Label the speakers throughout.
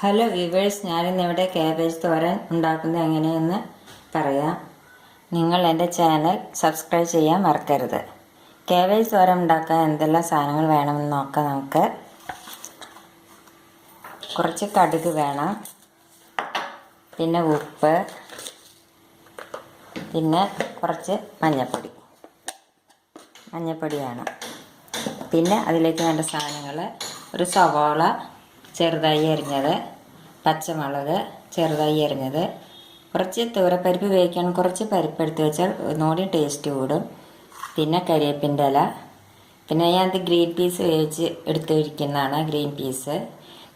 Speaker 1: Hello viewers, ഞാനിന്നിവിടെ cabbage തോരൻ ഉണ്ടാക്കുന്നത് എങ്ങനെയെന്ന് പറയാം. നിങ്ങൾ എൻ്റെ ചാനൽ സബ്സ്ക്രൈബ് ചെയ്യാൻ മറക്കരുത്. കാബേജ് തോരൻ ഉണ്ടാക്കാൻ എന്തെല്ലാം സാധനങ്ങൾ വേണമെന്ന് നോക്കാം. നമുക്ക് കുറച്ച് കടുക് വേണം, പിന്നെ ഉപ്പ്, പിന്നെ കുറച്ച് മഞ്ഞൾപ്പൊടി വേണം. പിന്നെ അതിലേക്ക് വേണ്ട സാധനങ്ങൾ: ഒരു സവാള ചെറുതായി അരിഞ്ഞത്, പച്ചമുളക് ചെറുതായി അരിഞ്ഞത്, കുറച്ച് തൂരപ്പരിപ്പ് വേവിക്കാൻ കുറച്ച് പരിപ്പ് എടുത്ത് വെച്ചാൽ ഒന്നുകൂടി ടേസ്റ്റ് കൂടും. പിന്നെ കരിവേപ്പിൻ്റെ ഇല, പിന്നെ ഞാനത് ഗ്രീൻ പീസ് വേവിച്ച് എടുത്ത് വയ്ക്കുന്നതാണ് ഗ്രീൻ പീസ്.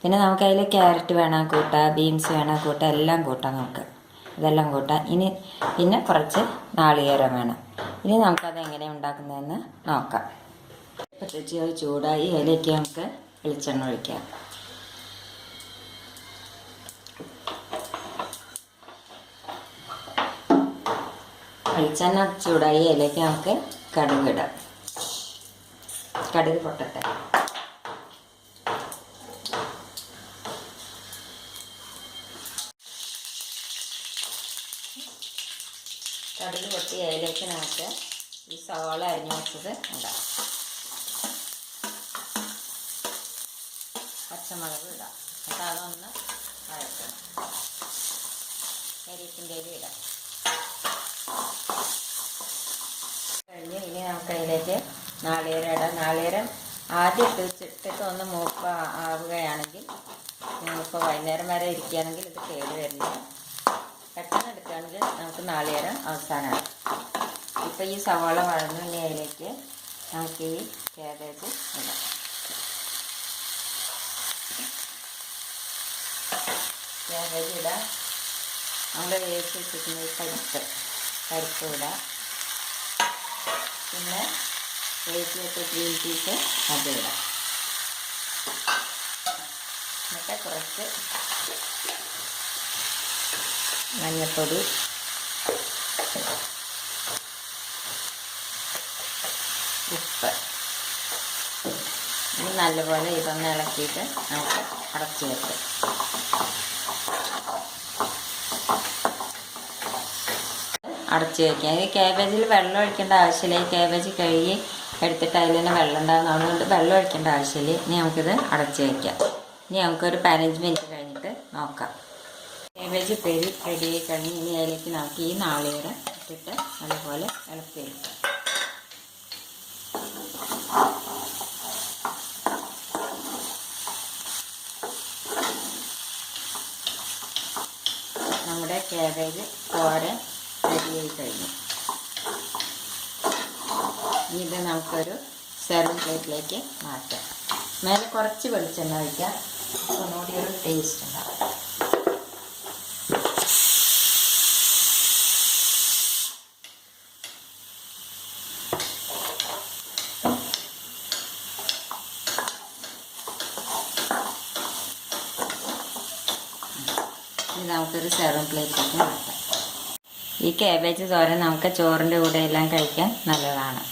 Speaker 1: പിന്നെ നമുക്ക് അതിൽ ക്യാരറ്റ് വേണം കൂട്ടാം, ബീൻസ് വേണം കൂട്ടാം, എല്ലാം കൂട്ടാം. ഇതെല്ലാം കൂട്ടാം. പിന്നെ കുറച്ച് നാളികേരം വേണം. ഇനി നമുക്കത് എങ്ങനെയാണ് ഉണ്ടാക്കുന്നതെന്ന് നോക്കാം. പച്ചച്ചി അത് ചൂടായി, അതിലേക്ക് നമുക്ക് വെളിച്ചെണ്ണ ഒഴിക്കാം. വെളിച്ചെണ്ണ ചൂടായി, അതിലേക്ക് നമുക്ക് കടുക് ഇടാം. കടുക് പൊട്ടട്ടെ. കടുക് പൊട്ടി അതിലേക്ക് നമുക്ക് ഈ സവാള അരിഞ്ഞു വെച്ചത് ഇടാം. പച്ചമുളക് ഇടാം. എന്നിട്ട് അതൊന്ന് വഴറ്റണം. കരിവേപ്പിൻ്റെ ഇല ഇടാം. കഴിഞ്ഞ് ഇനി നമുക്ക് അതിലേക്ക് നാളികേരം ഇടാം. നാളികേരം ആദ്യം ഇട്ടിട്ട് ഒന്ന് മൂപ്പ് ആവുകയാണെങ്കിൽ, ഇപ്പോൾ വൈകുന്നേരം വരെ ഇരിക്കുകയാണെങ്കിൽ ഇത് കേട് വരില്ല. പെട്ടെന്ന് എടുക്കുകയാണെങ്കിൽ നമുക്ക് നാളികേരം അവസാനമാണ്. ഇപ്പോൾ ഈ സവാള വഴന്നു. ഇനി അതിലേക്ക് നമുക്ക് ഈ കാബേജ് ഇടാം. കാബേജ് ഇടാം. നമ്മൾ വേവിച്ച് വെച്ചിരിക്കുന്ന പരിപ്പ് ഇടാം. പിന്നെ വേവിച്ച് വെച്ച ഗ്രീൻ പീസ് അത് ഇടാം. എന്നിട്ട് കുറച്ച് മഞ്ഞൾപ്പൊടി, ഉപ്പ്. ഇനി നല്ലപോലെ ഇതൊന്ന് ഇളക്കിയിട്ട് നമുക്ക് അടച്ച് വെക്കാം. അടച്ച് വയ്ക്കാം. ഈ കാബേജിൽ വെള്ളം ഒഴിക്കേണ്ട ആവശ്യമില്ല. ഈ കാബേജ് കഴുകി എടുത്തിട്ട് അതിൽ തന്നെ വെള്ളം ഉണ്ടാകും. അതുകൊണ്ട് വെള്ളം ഒഴിക്കേണ്ട ആവശ്യമില്ല. ഇനി നമുക്കിത് അടച്ച് വയ്ക്കാം. ഇനി നമുക്കൊരു 15 മിനിറ്റ് കഴിഞ്ഞിട്ട് നോക്കാം. കാബേജ് റെഡിയായി കഴിഞ്ഞ് ഇനി അതിലേക്ക് നമുക്ക് ഈ നാളികേരം ഇട്ടിട്ട് അതുപോലെ ഇളക്കി വയ്ക്കാം. നമ്മുടെ കാബേജ് തോരൻ റെഡിയായി കഴിഞ്ഞു. ഇനി ഇത് നമുക്കൊരു സെർവിങ് പ്ലേറ്റിലേക്ക് മാറ്റാം. മേലെ കുറച്ച് വെളിച്ചെണ്ണ ഒഴിക്കാം. ഒന്നുകൂടി ഒരു ടേസ്റ്റ് ഉണ്ടാകും. ഇനി നമുക്കൊരു സെർവിങ് പ്ലേറ്റിലേക്ക് മാറ്റാം. ഈ കാബേജ് തോരൻ നമുക്ക് ചോറിൻ്റെ കൂടെ എല്ലാം കഴിക്കാൻ നല്ലതാണ്.